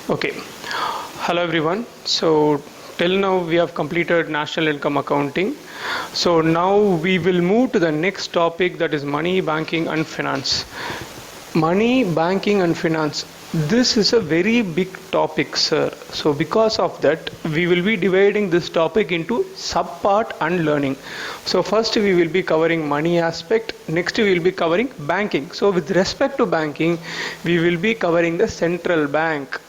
Okay. Hello everyone. So till now we have completed national income accounting. So now we will move to the next topic, that is money, banking and finance. Money, banking and finance. This is a very big topic, sir. So because of that, we will be dividing this topic into sub-part and learning. So first we will be covering money aspect. Next we will be covering banking. So with respect to banking, we will be covering the central bank.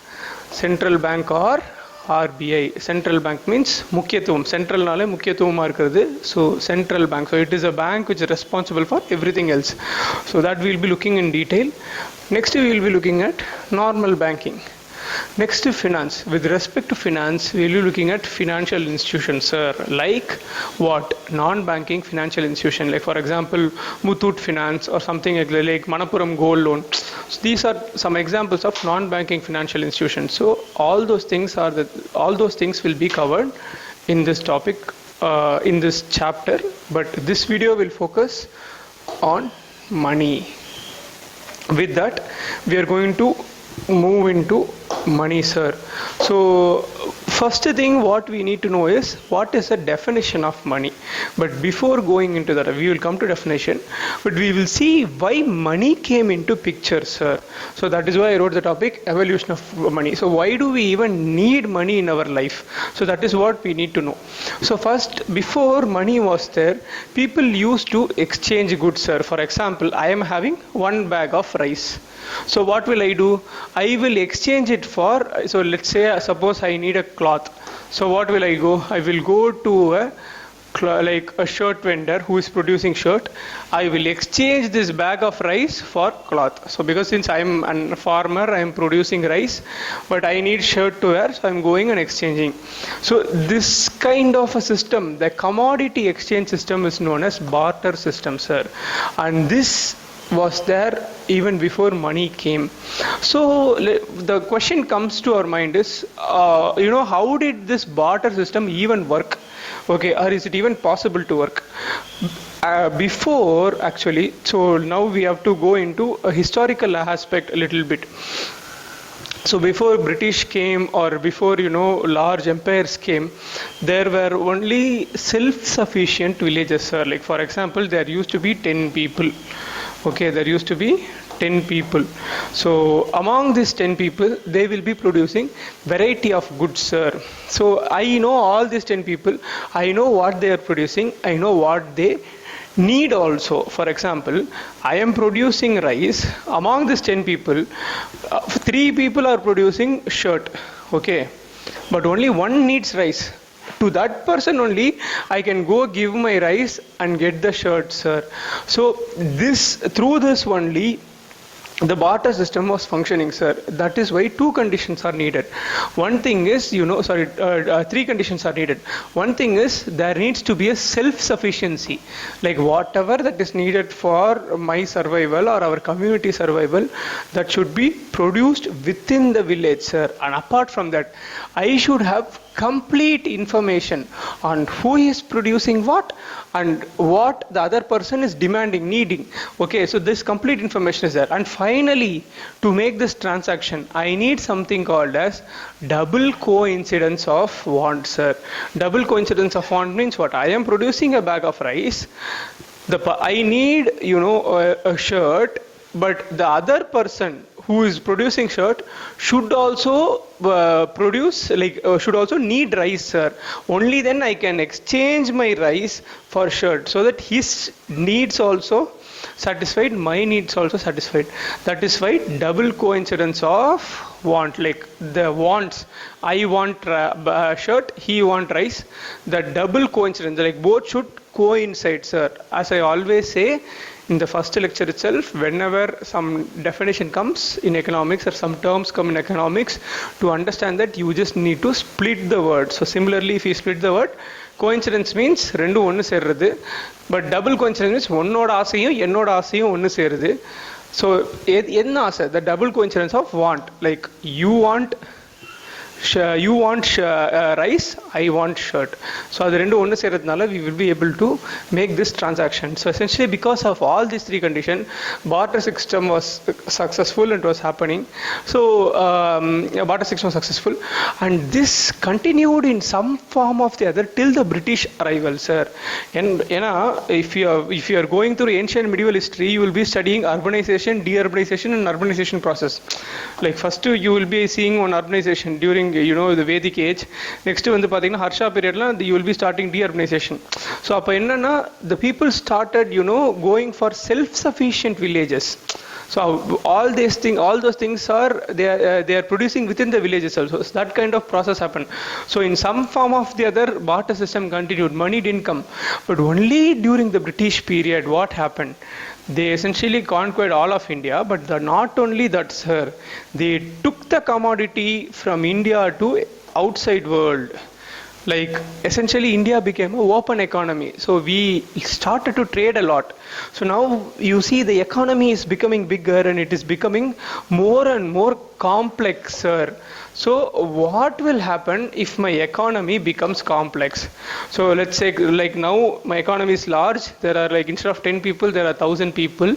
Central bank or RBI. Central bank means முக்கியத்துவம். சென்ட்ரல்னாலே முக்கியத்துவமாக இருக்கிறது. So central bank. So it is a bank which is responsible for everything else. So that we will be looking in detail. Next we will be looking at normal banking. Next finance. With respect to finance, we will be looking at financial institutions, sir. Like what? Non-banking financial institution. Like for example, Muthoot Finance or something like Manappuram Gold Loan. So these are some examples of non-banking financial institutions. So all those things will be covered in this topic, in this chapter. But this video will focus on money. With that, we are going to move into money, sir. So first thing what we need to know is what is the definition of money. But before going into that, we will come to definition, but we will see why money came into picture, sir. So that is why I wrote the topic evolution of money. So why do we even need money in our life? So that is what we need to know. So first, before money was there, people used to exchange goods, sir. For example, I am having one bag of rice. So what will I do? I will exchange it for, so let's say, suppose I need a cloth. So what will I go? I will go to a shirt vendor who is producing shirt. I will exchange this bag of rice for cloth. So because since I am a farmer, I am producing rice, but I need shirt to wear, so I am going and exchanging. So this kind of a system, the commodity exchange system, is known as barter system, sir. And this was there even before money came. So the question comes to our mind is, how did this barter system even work? Okay, or is it even possible to work? Before actually, so now we have to go into a historical aspect a little bit. So before British came, or before large empires came, there were only self-sufficient villages, sir. Like for example, there used to be 10 people. Okay, there used to be 10 people. So among these 10 people, they will be producing variety of goods, sir. So I know all these 10 people. I know what they are producing. I know what they need also. For example, I am producing rice. Among these 10 people, 3 people are producing shirt. Okay, but only one needs rice. To that person only I can go give my rice and get the shirt, sir. So through this only the barter system was functioning, sir. That is why two conditions are needed. One thing is, three conditions are needed. One thing is there needs to be a self-sufficiency. Like whatever that is needed for my survival or our community survival, that should be produced within the village, sir. And apart from that, I should have complete information on who is producing what and what the other person is demanding, needing. Okay, so this complete information is there. And finally, to make this transaction, I need something called as double coincidence of want, sir. Double coincidence of want means what? I am producing a bag of rice. I need, a shirt, but the other person who is producing shirt should also should also need rice, sir. Only then I can exchange my rice for shirt, so that his needs also satisfied, my needs also satisfied. That is why double coincidence of want, like the wants. I want shirt, he want rice. The double coincidence, like both should coincide, sir. As I always say, in the first lecture itself, whenever some definition comes in economics or some terms come in economics, to understand that you just need to split the word. So similarly, if you split the word, coincidence means rendu onnu serradhu, but double coincidence means onnoda aasayum ennoda aasayum onnu serudhu. So enna aasai? The double coincidence of want. Like you want you want rice, I want shirt. So அது ரெண்டு ஒன்று சேர்றதுனால we will be able to make this transaction. So essentially because of all these three conditions, barter system was successful and it was happening. So barter system was successful, and this continued in some form of the other till the British arrival, sir. And if you are going through ancient medieval history, you will be studying urbanization, deurbanization and urbanization process. Like first you will be seeing on urbanization during the Vedic age. Next வந்து பாத்தீங்கன்னா Harsha period la you will be starting deurbanization. So அப்ப என்னன்னா the people started going for self sufficient villages. So all those things are they are producing within the villages also. So that kind of process happened. So in some form of the other, barter system continued. Money didn't come, but only during the British period what happened? They essentially conquered all of India, but not only that, sir, they took the commodity from India to outside world. Like essentially India became an open economy, so we started to trade a lot. So now you see the economy is becoming bigger and it is becoming more and more complex, sir. So what will happen if my economy becomes complex? So let's say like now my economy is large, there are like instead of 10 people there are 1,000 people.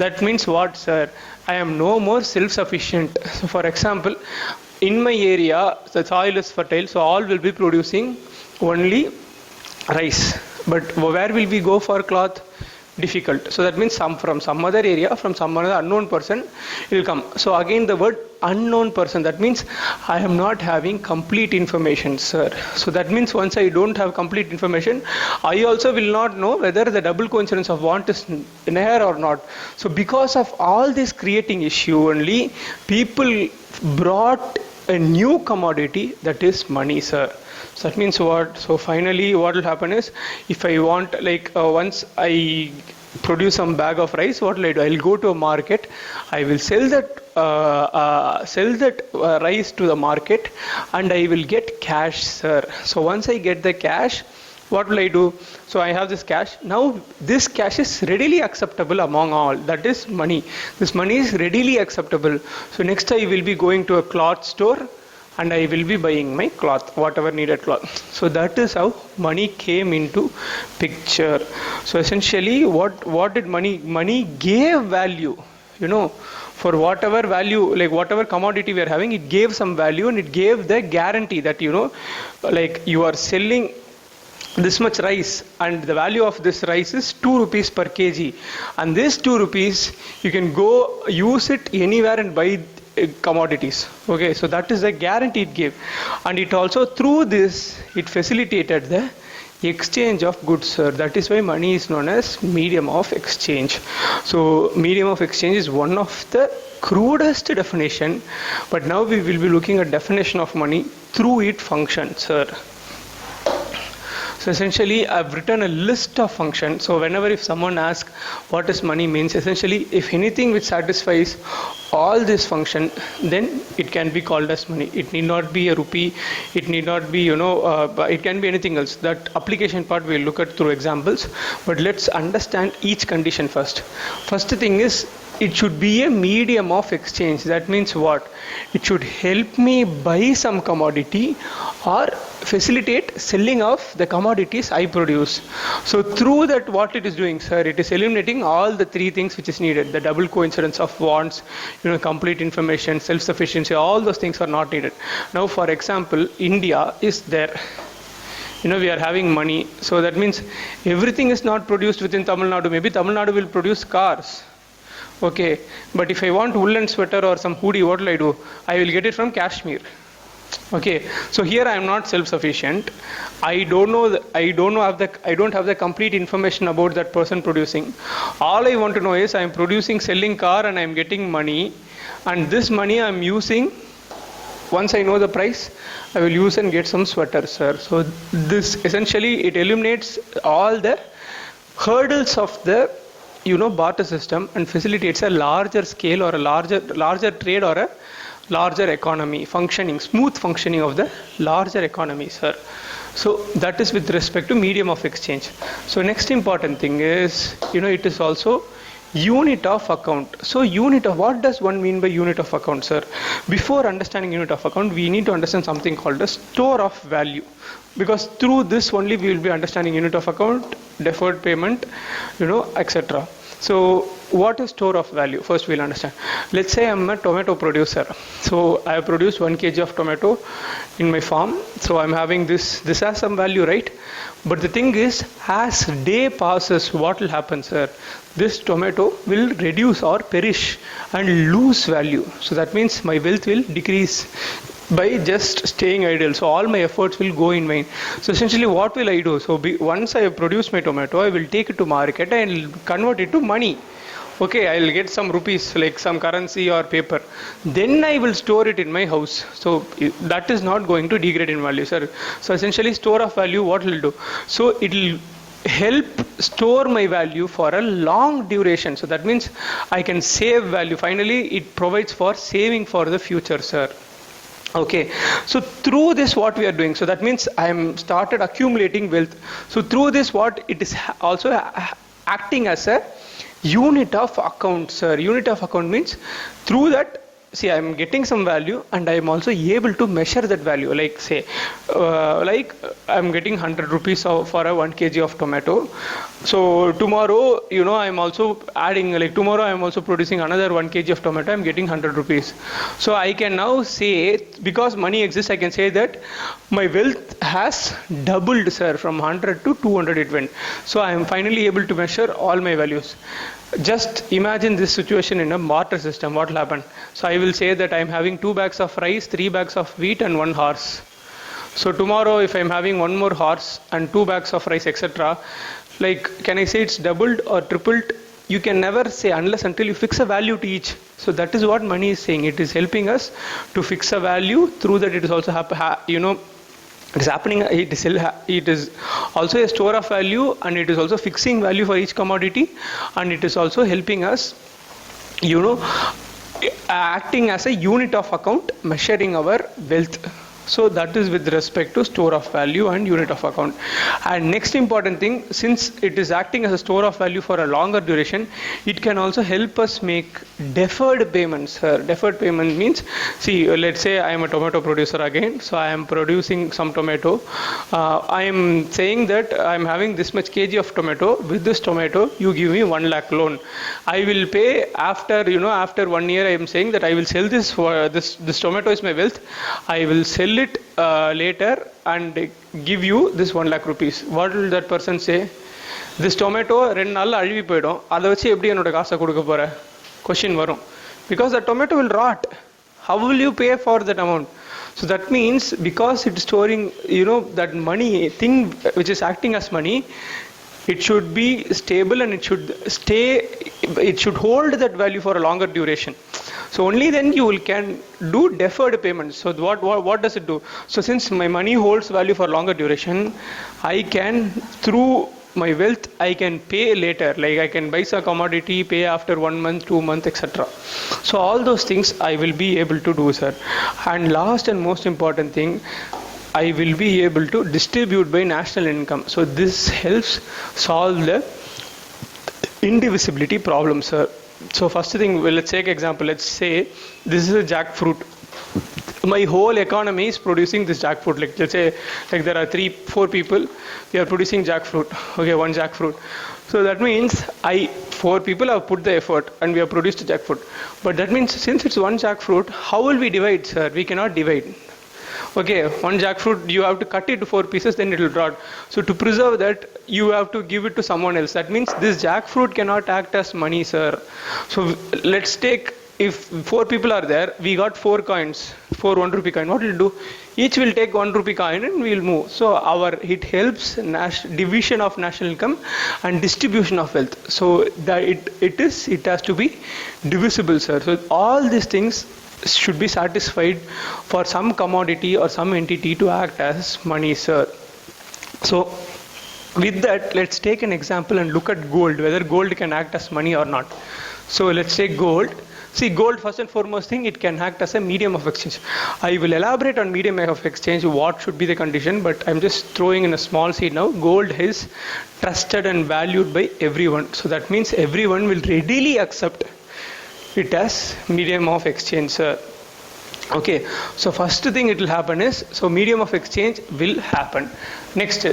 That means what, sir? I am no more self-sufficient. So for example, in my area the soil is fertile, so all will be producing only rice, but where will we go for cloth? Difficult. So that means from some other area, from some other unknown person it will come. So again the word unknown person, that means I am not having complete information, sir. So that means once I don't have complete information, I also will not know whether the double coincidence of want is there or not. So because of all this creating issue only, people brought a new commodity, that is money, sir. So that means what? So finally what will happen is, if I want once I produce some bag of rice, what will I do? I will go to a market, I will sell that rice to the market, and I will get cash, sir. So once I get the cash, what will I do? So I have this cash. Now this cash is readily acceptable among all. That is money. This money is readily acceptable. So next I will be going to a cloth store and I will be buying my cloth, whatever needed cloth. So that is how money came into picture. So essentially what did money gave value, for whatever value, like whatever commodity we are having, it gave some value, and it gave the guarantee that like you are selling this much rice and the value of this rice is 2 rupees per kg, and this 2 rupees you can go use it anywhere and buy commodities. Okay, so that is the guarantee it gave, and it also through this it facilitated the exchange of goods, sir. That is why money is known as medium of exchange. So medium of exchange is one of the crudest definition, but now we will be looking at definition of money through its function, sir. So essentially I've written a list of functions. So whenever if someone asks what does money means, essentially if anything which satisfies all this function, then it can be called as money. It need not be a rupee, it need not be it can be anything else. That application part we'll look at through examples, but let's understand each condition first. First thing is, it should be a medium of exchange. That means what? It should help me buy some commodity or facilitate selling of the commodities I produce. So through that, what it is doing, sir, it is eliminating all the three things which is needed: the double coincidence of wants, complete information, self-sufficiency. All those things are not needed. Now for example, India is there, we are having money, so that means everything is not produced within Tamil Nadu. Maybe Tamil Nadu will produce cars, okay, but if I want woolen sweater or some hoodie, what will I do? I will get it from Kashmir. Okay, so here I am not self-sufficient. I don't have the complete information about that person producing. All I want to know is I am selling car and I am getting money, and this money I am using. Once I know the price, I will use and get some sweaters, sir. So this essentially it eliminates all the hurdles of the barter system and facilitates a larger scale or a larger trade or a larger economy smooth functioning of the larger economy, sir. So that is with respect to medium of exchange. So next important thing is, it is also Unit of account. So what does one mean by unit of account, sir? Before understanding unit of account, we need to understand something called a store of value, because through this only we will be understanding unit of account, deferred payment, etc. So what is store of value? First we'll understand. Let's say I'm a tomato producer. So I have produced 1 kg of tomato in my farm. So I'm having this has some value, right? But the thing is, as day passes, what will happen, sir? This tomato will reduce or perish and lose value. So that means my wealth will decrease by just staying idle. So all my efforts will go in vain. So essentially what will I do? So once I have produced my tomato, I will take it to market and convert it to money. Okay, I will get some rupees, like some currency or paper. Then I will store it in my house. So that is not going to degrade in value, sir. So essentially store of value, what will do? So it will help store my value for a long duration. So that means I can save value. Finally, it provides for saving for the future, sir. Okay, so through this what we are doing, so that means I am started accumulating wealth. So through this what it is also acting as a unit of account, sir. Unit of account means through that, see, I am getting some value and I am also able to measure that value. Like say, like I am getting 100 rupees for a 1 kg of tomato. So tomorrow, I am also adding, like tomorrow I am also producing another 1 kg of tomato, I am getting 100 rupees. So I can now say, because money exists, I can say that my wealth has doubled, sir, from 100 to 200 it went. So I am finally able to measure all my values. Just imagine this situation in a barter system, what will happen? So I will say that I am having 2 bags of rice, 3 bags of wheat and 1 horse. So tomorrow if I am having 1 more horse and 2 bags of rice, etc., like can I say it's doubled or tripled? You can never say unless until you fix a value to each. So that is what money is saying. It is helping us to fix a value. Through that it is also it is happening. It is also a store of value, and it is also fixing value for each commodity, and it is also helping us, acting as a unit of account, measuring our wealth. So that is with respect to store of value and unit of account. And next important thing, since it is acting as a store of value for a longer duration, it can also help us make deferred payments. Deferred payment means, see, let's say I am a tomato producer again. So I am producing some tomato. I am saying that I am having this much kg of tomato. With this tomato, you give me 1 lakh loan. I will pay after, after 1 year. I am saying that I will sell this for this tomato is my wealth. I will sell it later and give you this 1 lakh rupees. What will that person say? This tomato 2 நாள்ல அழுவி போய்டும். அதை வச்சு எப்படி என்னோட காசை கொடுக்க போற? Question வரும். Because the tomato will rot. How will you pay for that amount? So that means because it is storing, that money thing which is acting as money, it should be stable and it should hold that value for a longer duration. So only then you can do deferred payments. So what does it do? So since my money holds value for longer duration, I can, through my wealth, I can pay later. Like I can buy some commodity, pay after 1 month, 2 months, etc. So all those things I will be able to do, sir. And last and most important thing, I will be able to distribute by national income. So this helps solve the indivisibility problem, sir. So first thing, let's take example. Let's say this is a jackfruit. My whole economy is producing this jackfruit. Like let's say, like there are 3-4 people. We are producing jackfruit. Okay, 1 jackfruit. So that means 4 people have put the effort and we have produced a jackfruit. But that means since it's 1 jackfruit, how will we divide, sir? We cannot divide. Okay, 1 jackfruit, you have to cut it to 4 pieces, then it will rot. So to preserve that, you have to give it to someone else. That means this jackfruit cannot act as money, sir. So let's take, if 4 people are there, we got 4 coins, 4 1 rupee coin. What will it do? Each will take 1 rupee coin and we will move. So it helps division of national income and distribution of wealth. So that it has to be divisible, sir. So all these things should be satisfied for some commodity or some entity to act as money, sir. So with that, let's take an example and look at gold, whether gold can act as money or not. So let's take gold. See, gold, first and foremost thing, it can act as a medium of exchange. I will elaborate on medium of exchange, what should be the condition, but I'm just throwing in a small seed now. Gold is trusted and valued by everyone. So that means everyone will readily accept it as medium of exchange. Okay, so first thing it will happen is, so medium of exchange will happen. Next,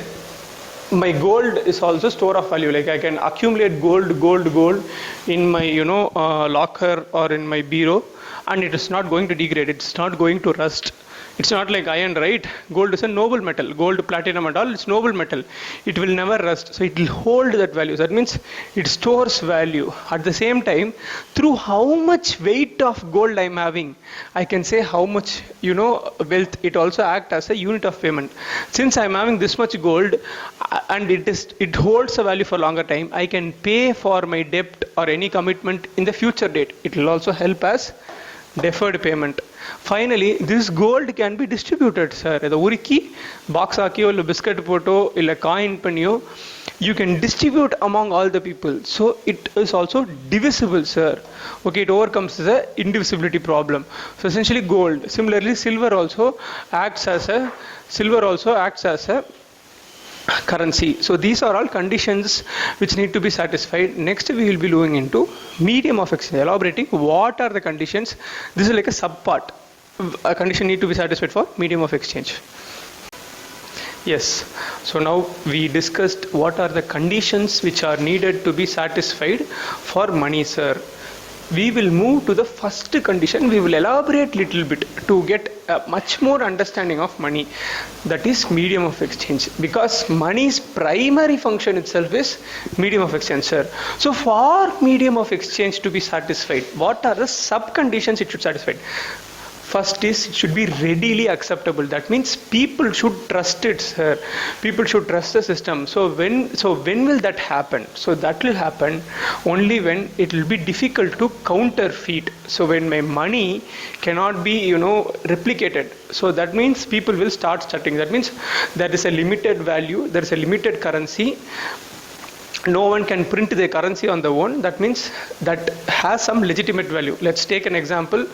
my gold is also store of value. Like I can accumulate gold in my locker or in my bureau, and it is not going to degrade. It's not going to rust. It's not like iron, right? Gold is a noble metal. Gold, platinum and all, it's noble metal. It will never rust. So it will hold that value. That means it stores value. At the same time, through how much weight of gold I'm having, I can say how much, wealth. It also acts as a unit of payment. Since I'm having this much gold and it holds a value for longer time, I can pay for my debt or any commitment in the future date. It will also help as deferred payment. Finally, this gold can be distributed, sir. The uriki, box akiyo, illa biscuit poto, illa coin paniyo, you can distribute among all the people. So it is also divisible, sir. Okay, it overcomes the indivisibility problem. So essentially gold. Similarly, silver also acts as a currency. So these are all conditions which need to be satisfied. Next we will be looking into medium of exchange, elaborating what are the conditions. This is like a subpart. A condition need to be satisfied for medium of exchange. Yes, so now we discussed what are the conditions which are needed to be satisfied for money, sir. We will move to the first condition. We will elaborate little bit to get a much more understanding of money, that is medium of exchange, because money's primary function itself is medium of exchange, sir. So for medium of exchange to be satisfied, what are the sub conditions it should satisfy? First is, it should be readily acceptable. That means people should trust it, sir. People should trust the system. So when will that happen? So that will happen only when it will be difficult to counterfeit. So when my money cannot be replicated. So that means people will start starting. That means there is a limited value, there is a limited currency. No one can print their currency on their own. That means that has some legitimate value. Let's take an example.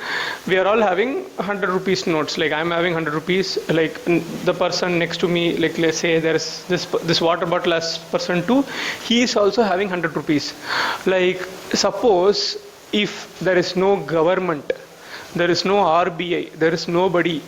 We are all having 100 rupees notes. Like I'm having 100 rupees. Like the person next to me, like let's say there's this water bottle as person 2. He is also having 100 rupees. Like suppose if there is no government, there is no RBI, there is nobody,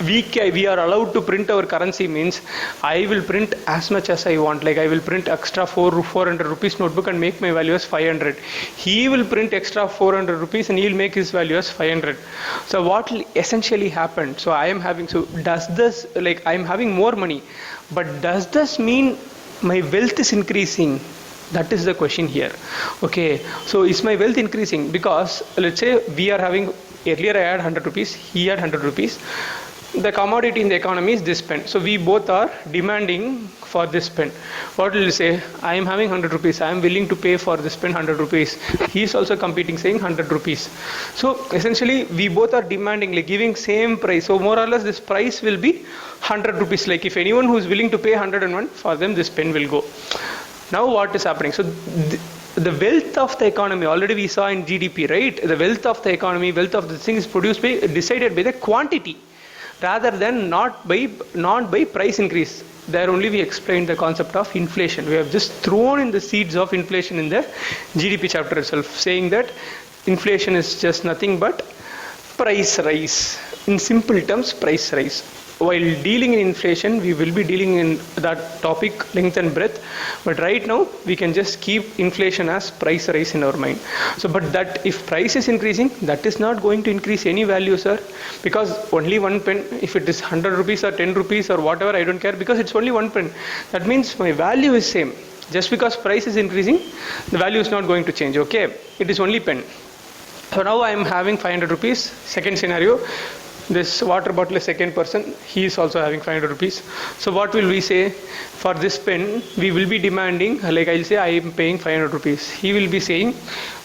we are allowed to print our currency, means I will print as much as I want. Like I will print extra 400 rupees notebook and make my value as 500. He will print extra 400 rupees and he will make his value as 500. So what will essentially happen? So I am having, so does this, like I am having more money, but does this mean my wealth is increasing? That is the question here. Okay, so is my wealth increasing? Because let's say we are having, earlier I had 100 rupees, he had 100 rupees. The commodity in the economy is this pen. So we both are demanding for this pen. What will you say? I am having 100 rupees. I am willing to pay for this pen 100 rupees. He is also competing saying 100 rupees. So essentially we both are demanding, like giving same price. So more or less this price will be 100 rupees. Like if anyone who is willing to pay 101, for them this pen will go. Now what is happening? So the wealth of the economy, already we saw in GDP, right? The wealth of the economy, wealth of the thing is produced by, decided by the quantity, rather than not by price increase. There only we explained the concept of inflation. We have just thrown in the seeds of inflation in the GDP chapter itself, saying that inflation is just nothing but price rise. In simple terms, price rise. While dealing in inflation, we will be dealing in that topic length and breadth, but right now we can just keep inflation as price rise in our mind. So but that if price is increasing, that is not going to increase any value, sir, because only one pen, if it is 100 rupees or 10 rupees or whatever, I don't care, because it's only one pen. That means my value is same. Just because price is increasing, the value is not going to change. Okay, it is only pen. So now I am having 500 rupees. Second scenario, this water bottle is second person, he is also having 500 rupees. So what will we say? For this pen, we will be demanding, like I'll say I am paying 500 rupees. He will be saying,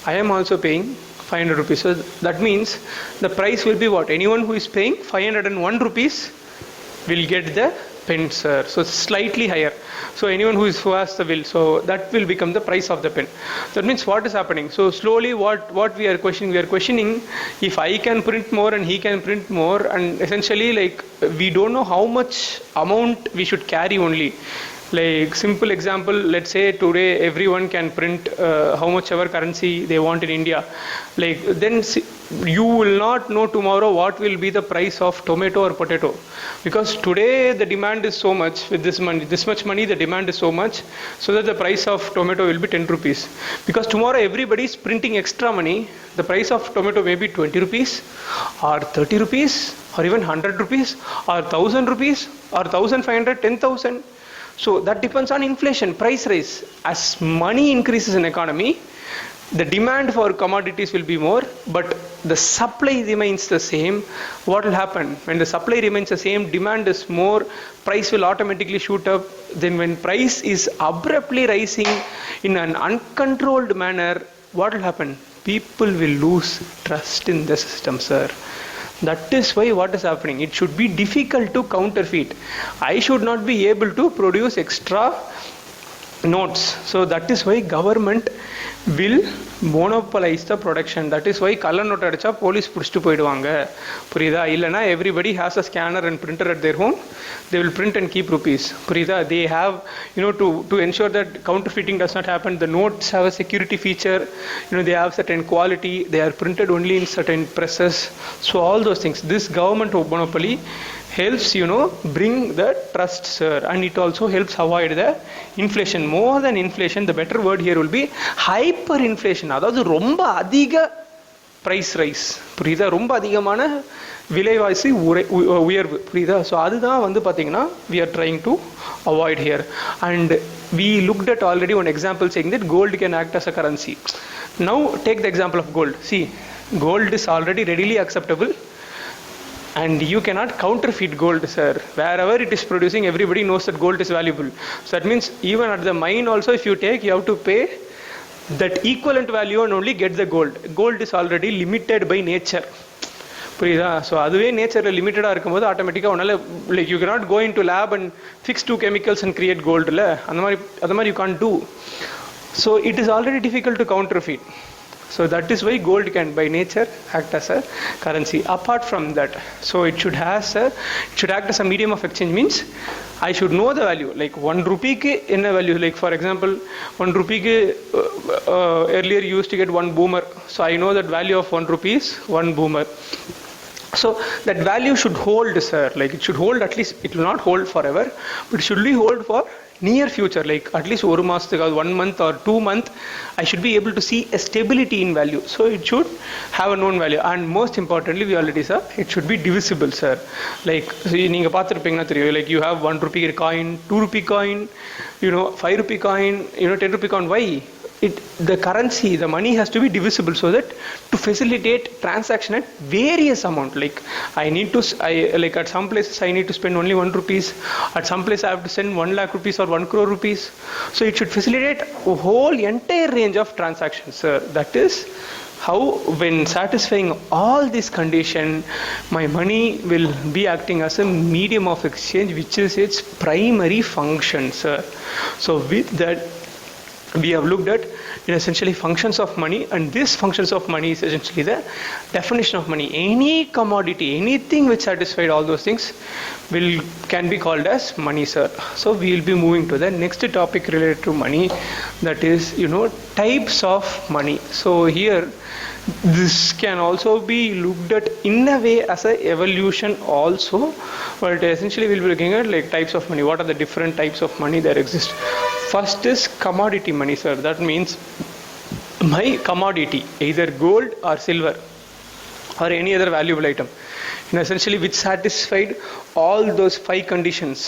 I am also paying 500 rupees. So that means the price will be what? Anyone who is paying 501 rupees will get the pen, sir. So slightly higher. So anyone who has the will, so that will become the price of the pen. That means what is happening? So slowly what we are questioning if I can print more and he can print more, and essentially like we don't know how much amount we should carry only. Like simple example, let's say today everyone can print how much ever currency they want in India. Like then you will not know tomorrow what will be the price of tomato or potato, because today the demand is so much. With this much money the demand is so much, so that the price of tomato will be 10 rupees. Because tomorrow everybody is printing extra money, the price of tomato may be 20 rupees or 30 rupees or even 100 rupees or 1000 rupees or 1500, 10,000. So that depends on inflation, price rise. As money increases in economy, the demand for commodities will be more, but the supply remains the same. What will happen? When the supply remains the same, demand is more, price will automatically shoot up. Then when price is abruptly rising in an uncontrolled manner, what will happen? People will lose trust in the system, sir. That is why what is happening. It should be difficult to counterfeit. I should not be able to produce extra notes. So that is why government will monopolize the production. That is why color note adicha police pudichu poiduvaanga. Purida illana everybody has a scanner and printer at their home. They will print and keep rupees. Purida they have, to ensure that counterfeiting does not happen. The notes have a security feature. They have certain quality. They are printed only in certain presses. So all those things. This government monopoly helps bring the trust, sir, and it also helps avoid the inflation. More than inflation, the better word here will be hyperinflation. அதாவது ரொம்ப அதிக price rise. புரியுதா? ரொம்ப அதிகமான விலைவாசி உயர்வு. புரியுதா? So அதுதான் பார்த்தீங்கன்னா we are trying to avoid here. And we looked at already one example saying that gold can act as a currency. Now take the example of gold. See, gold is already readily acceptable. And you cannot counterfeit gold, sir. Wherever it is producing, everybody knows that gold is valuable. So that means even at the mine also, if you take, you have to pay that equivalent value and only get the gold. Gold is already limited by nature. புரியுதா? So அதுவே நேச்சரில் லிமிட்டடாக இருக்கும்போது ஆட்டோமேட்டிக்காக ஒன்றால் like you cannot go into lab and fix 2 chemicals and create gold. இல்லை அந்த மாதிரி you can't do. So it is already difficult to counterfeit. So that is why gold can by nature act as a currency. Apart from that, so it should act as a medium of exchange. Means I should know the value. Like 1 rupee ke enna value. Like for example, 1 rupee ke earlier you used to get 1 boomer. So I know that value of 1 rupee is 1 boomer. So that value should hold, sir. Like it should hold, at least it will not hold forever, but it should be hold for near future, like at least 1 month, 1 month or 2 months, I should be able to see a stability in value. So it should have a known value, and most importantly, we already saw it should be divisible, sir. Like நீங்க பார்த்திருப்பீங்கன்னா தெரியும், like you have 1 rupee coin, 2 rupee coin, 5 rupee coin, 10 rupee coin. Why? The currency, the money has to be divisible, so that to facilitate transaction at various amount. Like like at some places I need to spend only 1 rupees, at some place I have to send 1 lakh rupees or 1 crore rupees. So it should facilitate a whole entire range of transactions, sir. That is how, when satisfying all these conditions, my money will be acting as a medium of exchange, which is its primary function, sir. So with that, we have looked at essentially functions of money, and this functions of money is essentially the definition of money. Any commodity, anything which satisfied all those things can be called as money, sir. So we will be moving to the next topic related to money, that is types of money. So here this can also be looked at in a way as a evolution also, but essentially we'll be looking at like types of money. What are the different types of money that exist? First is commodity money, sir. That means my commodity, either gold or silver or any other valuable item, essentially which satisfied all those 5 conditions,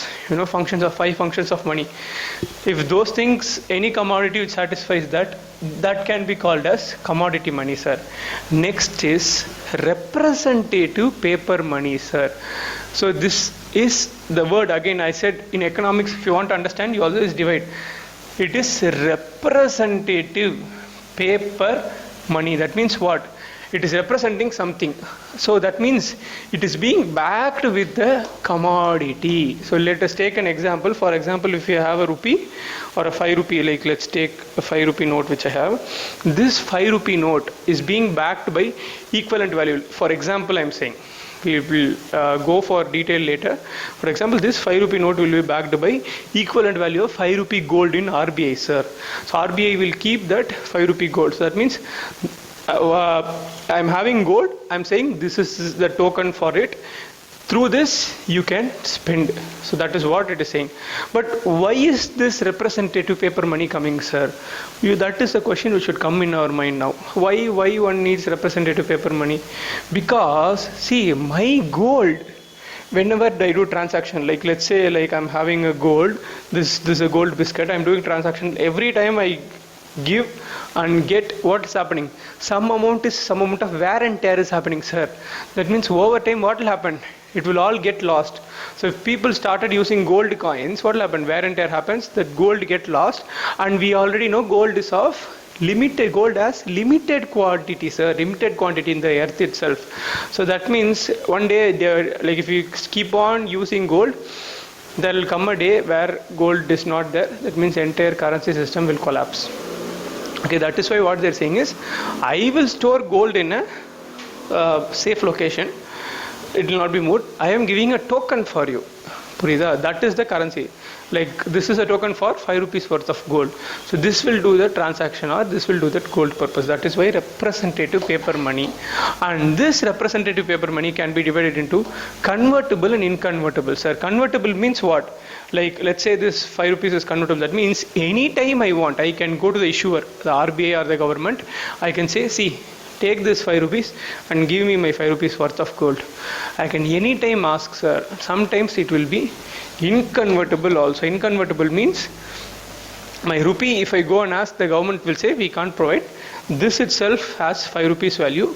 functions of 5 functions of money. If those things, any commodity which satisfies that can be called as commodity money, sir. Next is representative paper money, sir. So this is the word, again I said in economics, if you want to understand, you always divide. It is representative paper money. That means what? It is representing something. So that means it is being backed with the commodity. So let us take an example. For example, if you have a rupee or a 5 rupee, like let's take a 5 rupee note which I have. This 5 rupee note is being backed by equivalent value. For example, I am saying, we will go for detail later. For example, this 5 rupee note will be backed by equivalent value of 5 rupee gold in RBI, sir. So RBI will keep that 5 rupee gold. So that means I'm having gold. I'm saying this is the token for it. Through this you can spend. So that is what it is saying. But why is this representative paper money coming, sir? That is the question which should come in our mind now. Why one needs representative paper money? Because see, my gold, whenever I do transaction, like let's say like I'm having a gold, this is a gold biscuit, I'm doing transaction, every time I give and get, what is happening? Some amount of wear and tear is happening, sir. That means over time what will happen? It will all get lost. So if people started using gold coins, what will happen? Wear and tear happens, that gold get lost, and we already know gold is of limited, gold has limited quantity, sir, limited quantity in the earth itself. So that means one day, like if you keep on using gold, there will come a day where gold is not there. That means entire currency system will collapse. Okay, that is why what they're saying is, I will store gold in a safe location. It will not be moved. I am giving a token for you. Purida, that is the currency. Like this is a token for 5 rupees worth of gold. So this will do the transaction, or this will do that gold purpose. That is why representative paper money. And this representative paper money can be divided into convertible and inconvertible. Sir, convertible means what? Like let's say this 5 rupees is convertible. That means anytime I want, I can go to the issuer, the RBI or the government. I can say, see, take this 5 rupees and give me my 5 rupees worth of gold. I can anytime ask, sir. Sometimes it will be inconvertible also. Inconvertible means my rupee, if I go and ask, the government will say we can't provide. This itself has 5 rupees value.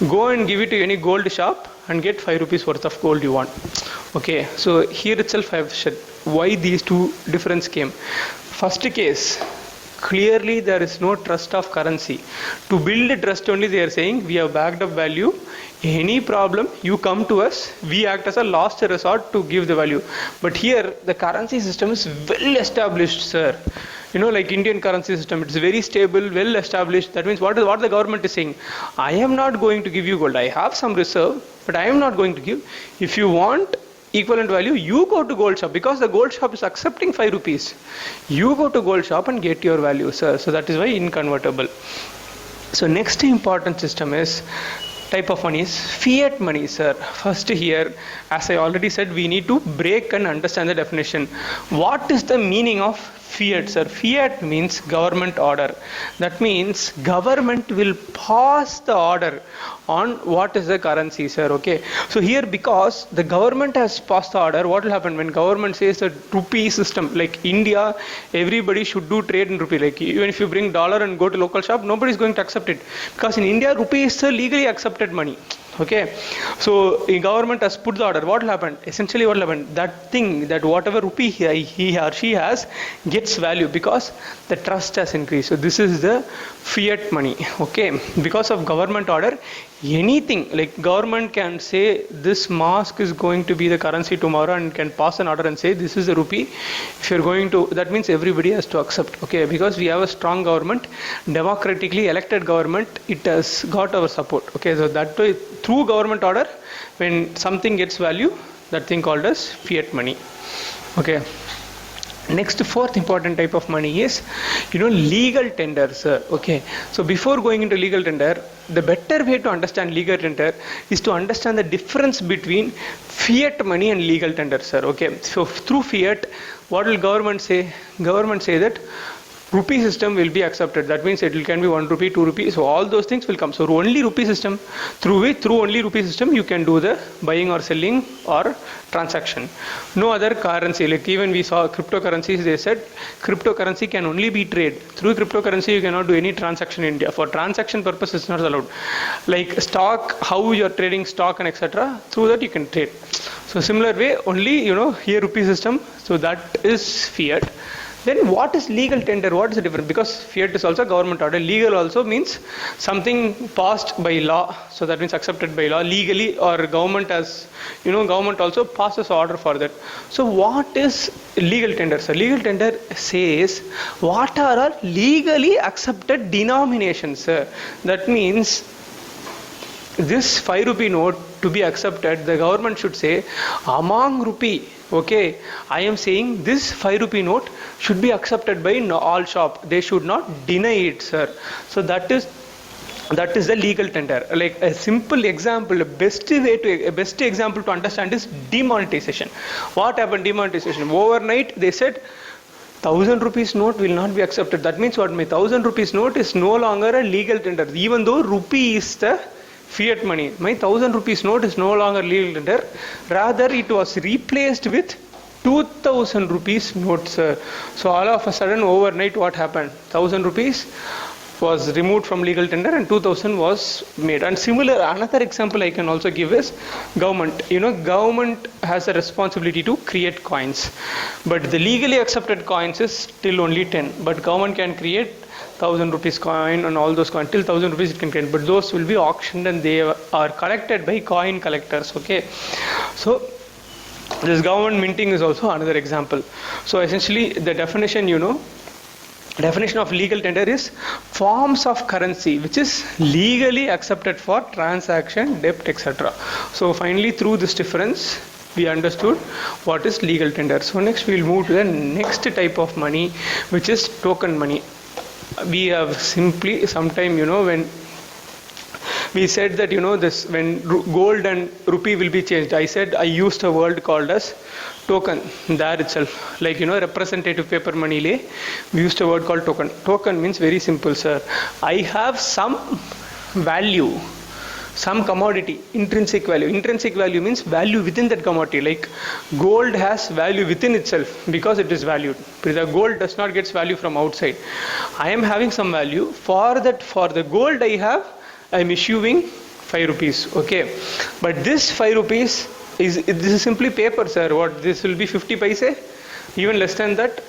Go and give it to any gold shop and get 5 rupees worth of gold you want. Okay, so here itself I have said why these two difference came. First case, clearly there is no trust of currency. To build a trust only, they are saying we have backed up value. Any problem, you come to us, we act as a last resort to give the value. But here the currency system is well established, sir. You know, like Indian currency system, it's very stable, well established. That means what the government is saying, I am not going to give you gold. I have some reserve, but I am not going to give. If you want equivalent value, you go to gold shop, because the gold shop is accepting 5 rupees. You go to gold shop and get your value, sir. So that is why inconvertible. So next important system is type of money is fiat money, sir. First here, as I already said, we need to break and understand the definition. What is the meaning of fiat, sir? Fiat means government order. That means government will pass the order on what is the currency, sir. Okay. So here, because the government has passed the order, what will happen when government says that rupee system, like India, everybody should do trade in rupee. Like even if you bring dollar and go to local shop, nobody is going to accept it, because in India rupee is a legally accepted money. Okay, so the government has put the order. What will happen? Essentially, what will happen? That thing, that whatever rupee he or she has, gets value because the trust has increased. So this is the fiat money. Okay, because of government order, anything, like government can say this mask is going to be the currency tomorrow, and can pass an order and say this is a rupee. If you're going to, that means everybody has to accept. Okay, because we have a strong government, democratically elected government, it has got our support. Okay, so that way, through government order, when something gets value, that thing called as fiat money. Okay. Next, fourth important type of money is, legal tenders. Okay, so before going into legal tender, the better way to understand legal tender is to understand the difference between fiat money and legal tender, sir. Okay, so through fiat, what will government say? Government say that rupee system will be accepted. That means it can be 1 rupee, 2 rupees. So all those things will come. So only rupee system, through only rupee system, you can do the buying or selling or transaction. No other currency. Like even we saw cryptocurrencies, they said cryptocurrency can only be trade. Through cryptocurrency, you cannot do any transaction in India. For transaction purpose, it's not allowed. Like stock, how you are trading stock and etc. Through that you can trade. So similar way, only, here rupee system. So that is fiat. Then what is legal tender? What is the difference? Because fiat is also government order. Legal also means something passed by law. So that means accepted by law legally, or government has, government also passes order for that. So what is legal tender? So legal tender says what are all legally accepted denominations. That means this 5 rupee note to be accepted, the government should say among rupee. Okay, I am saying this 5 rupee note should be accepted by all shop. They should not deny it, sir. So that is the legal tender. Like a simple example, a best example to understand is demonetization. What happened? Demonetization. Overnight they said 1000 rupees note will not be accepted. That means what? My 1000 rupees note is no longer a legal tender, even though rupee is the fiat money. My 1000 rupees note is no longer legal tender. Rather, it was replaced with 2000 rupees notes. So all of a sudden, overnight, what happened? 1000 rupees was removed from legal tender and 2000 was made. And similar, another example I can also give is government. Government has a responsibility to create coins, but the legally accepted coins is still only 10. But government can create 1000 rupees coin and all those coins till 1000 rupees it can create, but those will be auctioned and they are collected by coin collectors. Okay, so this government minting is also another example. So essentially the definition, definition of legal tender is forms of currency which is legally accepted for transaction, debt, etc. So finally, through this difference we understood what is legal tender. So next we will move to the next type of money, which is token money. We have simply sometime, when we said that, this when gold and rupee will be changed, I used a word called as token there itself, like representative paper money lay, we used a word called token. Token means very simple, sir. I have some value, some commodity, intrinsic value. Intrinsic value means value within that commodity. Like gold has value within itself because it is valued. The gold does not get value from outside. I am having some value for that. For the gold I am issuing 5 rupees. Okay, but this 5 rupees this is simply paper, sir. What, this will be 50 paise, even less than that,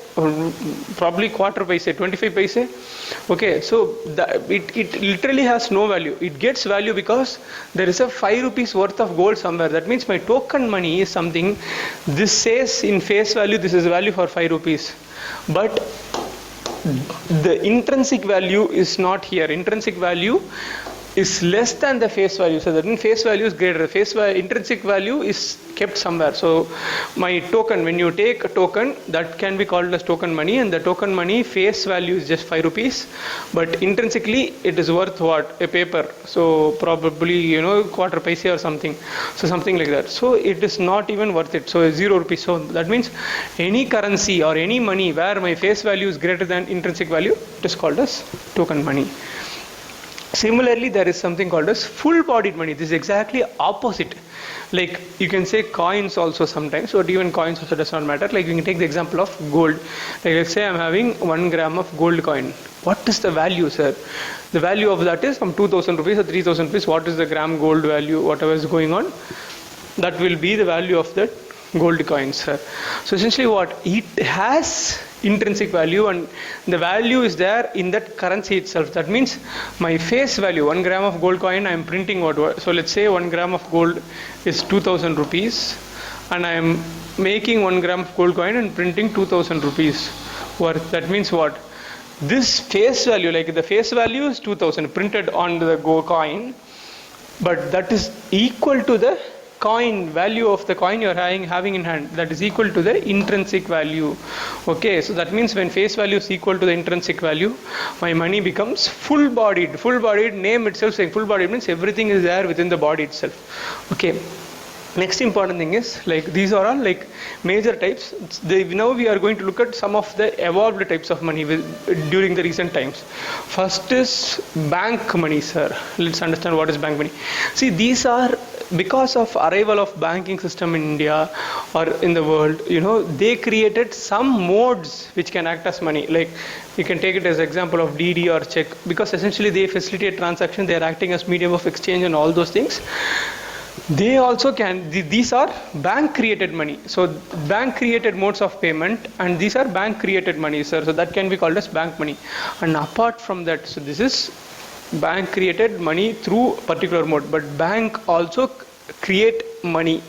probably quarter paise, 25 paise. Okay, so it literally has no value. It gets value because there is a 5 rupees worth of gold somewhere. That means my token money is something, this says in face value this is value for 5 rupees, but the intrinsic value is not here. Intrinsic value is less than the face value. So that means face value is greater. Intrinsic value is kept somewhere. So my token, when you take a token, that can be called as token money, and the token money face value is just 5 rupees, but intrinsically it is worth what? A paper. So probably, quarter paise or something. So something like that. So it is not even worth it. So 0 rupees. So that means any currency or any money where my face value is greater than intrinsic value, it is called as token money. Similarly, there is something called as full-bodied money. This is exactly opposite. Like you can say coins also sometimes, but even coins also does not matter. Like you can take the example of gold. Like let's say I'm having 1 gram of gold coin. What is the value, sir? The value of that is from 2000 rupees or 3000 rupees. What is the gram gold value, whatever is going on? That will be the value of that gold coins, sir. So essentially what? It has intrinsic value, and the value is there in that currency itself. That means my face value, 1 gram of gold coin, I am printing what? So let's say 1 gram of gold is 2000 rupees, and I am making 1 gram of gold coin and printing 2000 rupees worth. That means what? This face value, like the face value is 2000 printed on the gold coin, but that is equal to the coin value of the coin you are having in hand. That is equal to the intrinsic value. Okay, so that means when face value is equal to the intrinsic value, my money becomes full-bodied. Full-bodied, name itself saying full-bodied means everything is there within the body itself. Okay. Next important thing is, like, these are all like major types. Now we are going to look at some of the evolved types of money during the recent times. First is bank money, sir. Let's understand what is bank money. See, these are because of arrival of banking system in India or in the world, they created some modes which can act as money. Like you can take it as example of DD or check, because essentially they facilitate transaction. They are acting as medium of exchange and all those things. They also can, these are bank created money. So bank created modes of payment, and these are bank created money, sir. So that can be called as bank money. And apart from that, so this is bank created money through particular mode, but bank also create money.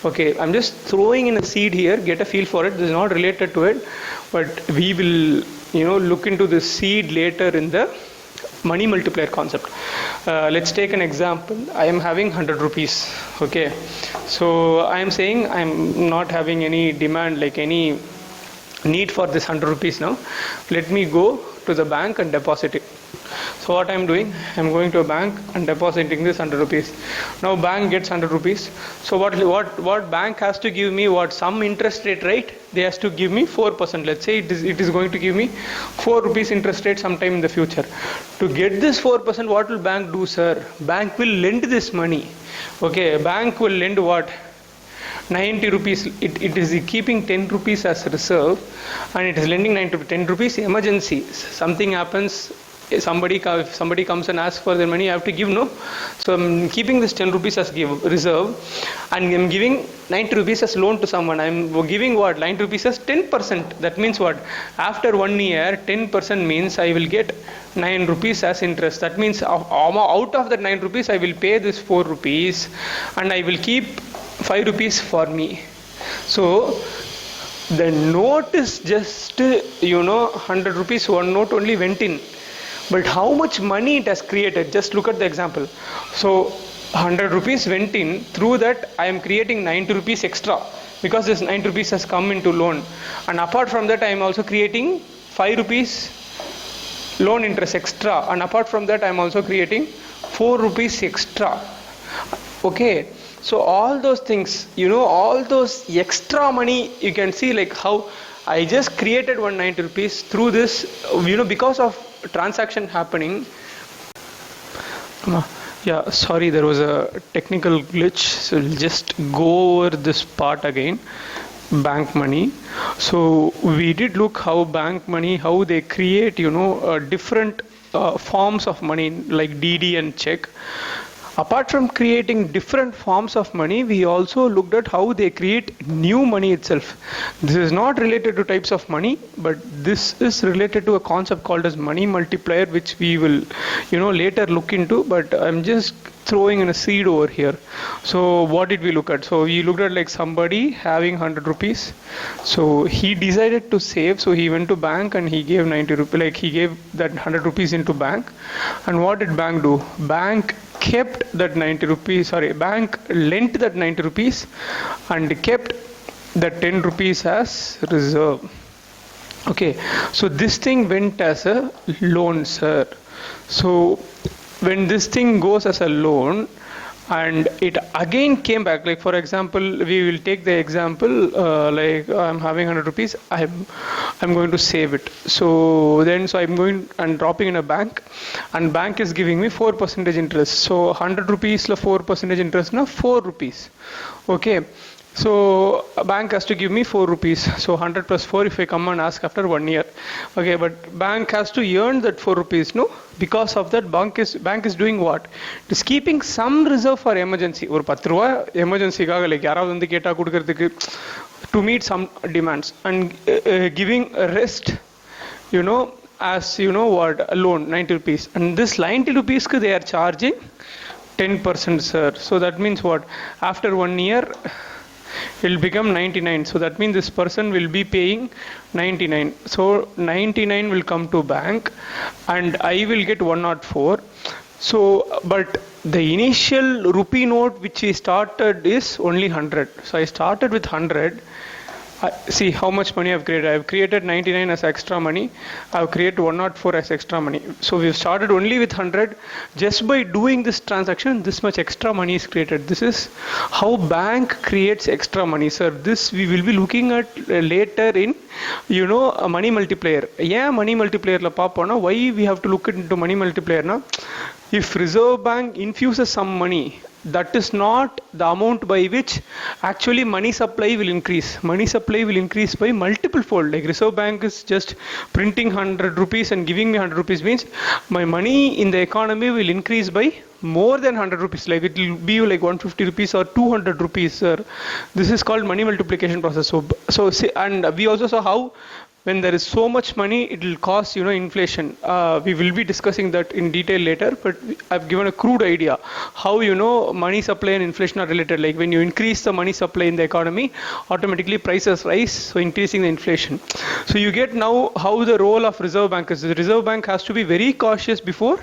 Okay, I'm just throwing in a seed here, get a feel for it. This is not related to it, but we will, look into this seed later in the money multiplier concept. Let's take an example. I am having 100 rupees. Okay, so I am saying I'm not having any demand, like any need for this 100 rupees now. Let me go to the bank and deposit it. So what I'm doing, I'm going to a bank and depositing this 100 rupees. Now bank gets 100 rupees. So what bank has to give me, some interest rate, right? They has to give me 4%. Let's say it is going to give me 4 rupees interest rate sometime in the future. To get this 4%, what will bank do, sir? Bank will lend this money. Okay, bank will lend what? 90 rupees. It is keeping 10 rupees as reserve, and it is lending 10 rupees emergency. Something happens, if somebody comes and asks for their money, I have to give, no? So I'm keeping this 10 rupees as reserve, and I'm giving 90 rupees as loan to someone. I'm giving what? 90 rupees as 10%. That means what? After 1 year, 10% means I will get 9 rupees as interest. That means out of that 9 rupees, I will pay this 4 rupees, and I will keep 5 rupees for me. So the note is just 100 rupees. One note only went in, but how much money it has created? Just look at the example. So 100 rupees went in. Through that, I am creating 90 rupees extra, because this 90 rupees has come into loan. And apart from that, I am also creating 5 rupees loan interest extra. And apart from that, I am also creating 4 rupees extra. Okay, so all those things, all those extra money, you can see like how I just created 190 rupees through this, because of transaction happening. Yeah, sorry, there was a technical glitch. So we'll just go over this part again. Bank money. So we did look how bank money, how they create, different forms of money like DD and check. Apart from creating different forms of money, we also looked at how they create new money itself. This is not related to types of money, but this is related to a concept called as money multiplier, which we will, later look into, but I'm just throwing in a seed over here. So what did we look at? So we looked at like somebody having 100 rupees. So he decided to save. So he went to bank and he gave 90 rupees, like he gave that 100 rupees into bank. And what did bank do? Bank kept that 90 rupees, bank lent that 90 rupees and kept that 10 rupees as reserve. Okay, so this thing went as a loan, sir. So when this thing goes as a loan and it again came back, like for example, we will take the example, like I'm having 100 rupees, I'm going to save it. So I'm going and dropping in a bank, and bank is giving me 4% interest. So 100 rupees la 4% interest na 4 rupees. Okay. So a bank has to give me 4 rupees. So 100 plus 4 if I come and ask after 1 year. Okay, but bank has to earn that 4 rupees, no? Because of that, bank is doing what? It is keeping some reserve for emergency. Or 10 rupees emergency kaga like yaravadhu vandu ketta kudukiradhukku to meet some demands, and giving a rest, as what, a loan 90 rupees. And this 90 rupees they are charging 10%, sir. So that means what? After 1 year, it will become 99. So that means this person will be paying 99. So 99 will come to bank and I will get 104. So, but the initial rupee note which we started is only 100. So I started with 100. See how much money I've created. I've created 99 as extra money. I've created 104 as extra money. So we've started only with 100. Just by doing this transaction, this much extra money is created. This is how bank creates extra money, sir. This we will be looking at later in, a money multiplier. Yeah, money multiplier la paapona. Why we have to look into money multiplier na? if Reserve Bank infuses some money, that is not the amount by which actually money supply will increase. Money supply will increase by multiple fold. Like Reserve Bank is just printing 100 rupees and giving me 100 rupees means my money in the economy will increase by more than 100 rupees. Like it will be like 150 rupees or 200 rupees, sir. This is called money multiplication process. So see, and we also saw how when there is so much money, it will cause, inflation. We will be discussing that in detail later, but I've given a crude idea how, money supply and inflation are related. Like when you increase the money supply in the economy, automatically prices rise, so increasing the inflation. So you get now how the role of Reserve Bank is. The Reserve Bank has to be very cautious before,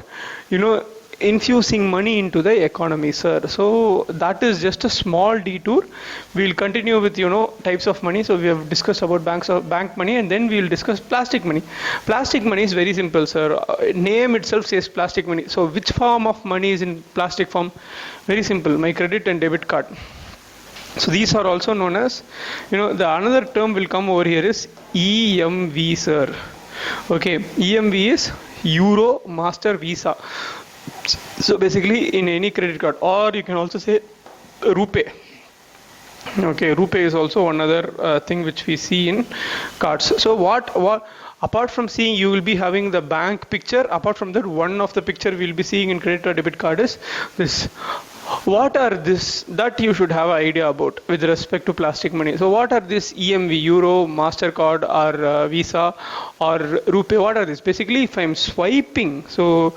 infusing money into the economy, sir. So that is just a small detour. We'll continue with types of money. So we have discussed about bank money, and then we will discuss plastic money. Plastic money is very simple, sir. Name itself says plastic money. So which form of money is in plastic form? Very simple, my credit and debit card. So these are also known as, the another term will come over here is EMV, sir. Okay, EMV is Euro Master Visa. So basically in any credit card, or you can also say RuPay. Okay, RuPay is also one other thing which we see in cards. So what apart from seeing, you will be having the bank picture. Apart from that, one of the picture we will be seeing in credit or debit card is this. What are this that you should have an idea about with respect to plastic money? So what are this EMV, Euro, MasterCard, or Visa, or RuPay? What are this? Basically, if I'm swiping, so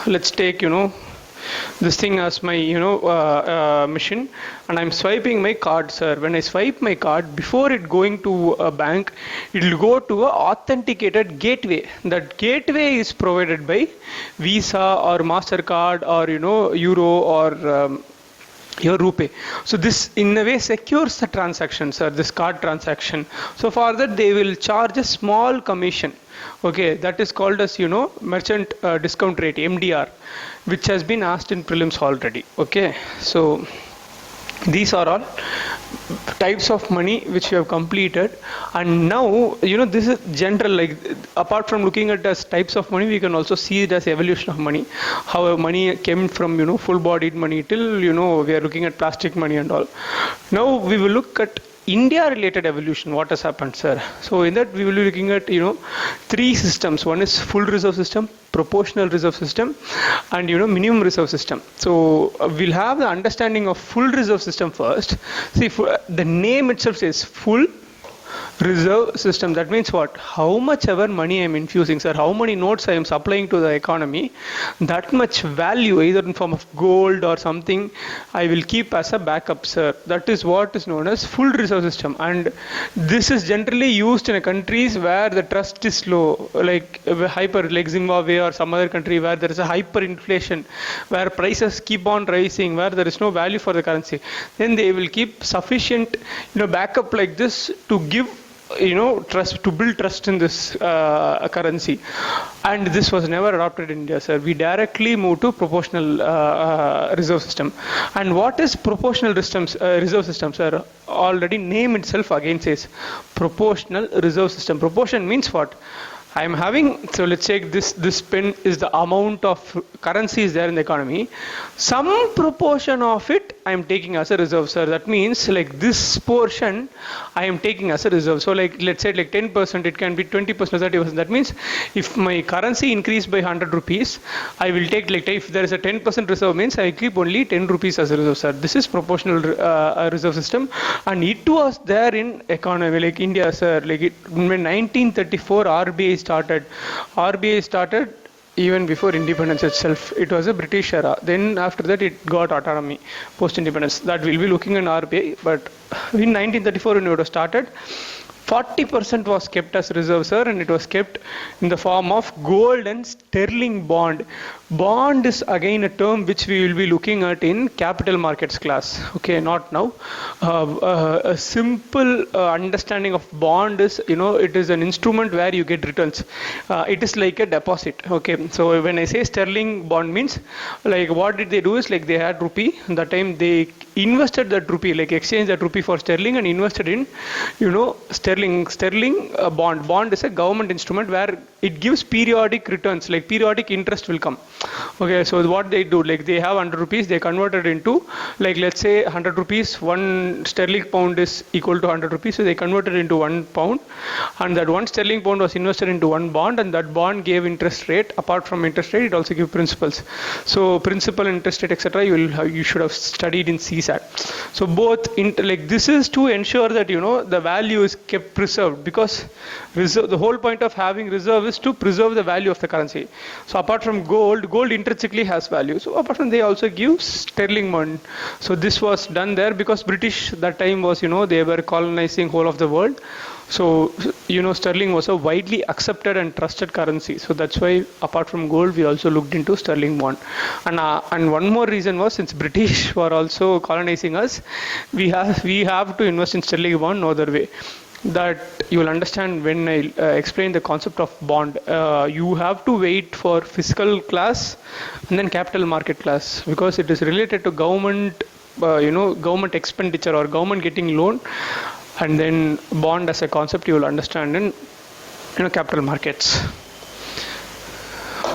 let's take this thing as my machine, and I'm swiping my card, sir. When I swipe my card, before it going to a bank, it will go to a authenticated gateway. That gateway is provided by Visa or MasterCard or Euro or your RuPay. So this in a way secures the transaction, sir, this card transaction. So for that they will charge a small commission. Okay, that is called as merchant discount rate, MDR, which has been asked in prelims already. Okay, so these are all types of money which we have completed, and now this is general. Like apart from looking at as types of money, we can also see it as evolution of money, how money came from full bodied money till we are looking at plastic money and all. Now we will look at India related evolution, what has happened, sir. So in that we will be looking at three systems. One is full reserve system, proportional reserve system, and minimum reserve system. So we'll have the understanding of full reserve system first. See, the name itself says full reserve system. That means what? How much ever money I am infusing, sir, how many notes I am supplying to the economy, that much value, either in form of gold or something, I will keep as a backup, sir. That is what is known as full reserve system. And this is generally used in countries where the trust is low, like Zimbabwe or some other country where there is a hyperinflation, where prices keep on rising, where there is no value for the currency. Then they will keep sufficient backup like this to give trust, to build trust in this currency. And this was never adopted in India, sir. We directly moved to proportional reserve system. And what is proportional reserve system, sir? Already name itself again says proportional reserve system. Proportion means what? I am having, so let's say this pen is the amount of currency is there in the economy. Some proportion of it I am taking as a reserve, sir. That means like this portion I am taking as a reserve. So like let's say like 10%, it can be 20%, 30%. That means if my currency increased by 100 rupees, I will take, like if there is a 10% reserve, means I keep only 10 rupees as a reserve, sir. This is proportional reserve system, and it was there in economy like India, sir. Like when 1934 RBI started even before independence itself. It was a British era. Then after that it got autonomy post independence. That we'll be looking in RBI. But in 1934 when it was started, 40% was kept as reserve, sir, and it was kept in the form of gold and sterling bond. Bond is again a term which we will be looking at in capital markets class. Okay, not now. A simple understanding of bond is, it is an instrument where you get returns. It is like a deposit. Okay, so when I say sterling bond means, like what did they do is like they had rupee. That time they invested that rupee, like exchanged that rupee for sterling and invested in, sterling bond. Bond is a government instrument where it gives periodic returns, like periodic interest will come. Okay, so what they do, like they have 100 rupees, they convert it into, like let's say 100 rupees, 1 sterling pound is equal to 100 rupees, so they convert it into 1 pound, and that 1 sterling pound was invested into 1 bond, and that bond gave interest rate. Apart from interest rate, it also gives principals. So principal, interest rate, etc. You should have studied in CSAT. So both, like this is to ensure that the value is kept preserved, because reserve, the whole point of having reserve is to preserve the value of the currency. So apart from gold intrinsically has value. So apart from, they also give sterling bond. So this was done there because British that time was, they were colonizing whole of the world. So, sterling was a widely accepted and trusted currency. So that's why, apart from gold, we also looked into sterling bond. And one more reason was, since British were also colonizing us, we have to invest in sterling bond, no other way. That you will understand when I explain the concept of bond. You have to wait for fiscal class and then capital market class, because it is related to government, government expenditure or government getting loan, and then bond as a concept you will understand in capital markets.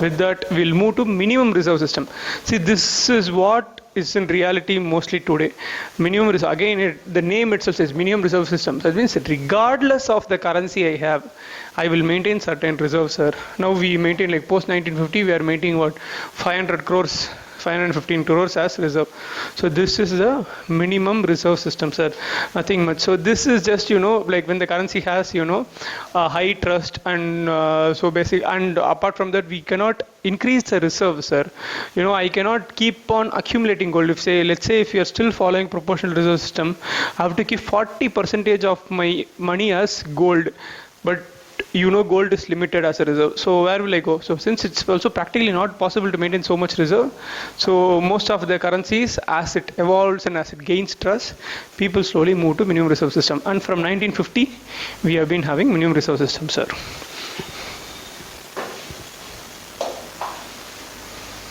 With that, we'll move to minimum reserve system. See, this is what is in reality mostly today. Minimum reserve, again, the name itself says minimum reserve system. So that means that regardless of the currency I have, I will maintain certain reserves, sir. Now we maintain, like post 1950, we are maintaining what, 500 crores, 515 crores as reserve. So this is the minimum reserve system, sir. Nothing much. So this is just, like when the currency has, a high trust, and so basic, and apart from that, we cannot increase the reserve, sir. I cannot keep on accumulating gold. Let's say if you are still following proportional reserve system, I have to keep 40% of my money as gold. But gold is limited as a reserve. So where will I go? So since it's also practically not possible to maintain so much reserve, so most of the currencies, as it evolves and as it gains trust, people slowly move to minimum reserve system. And from 1950, we have been having minimum reserve system, sir.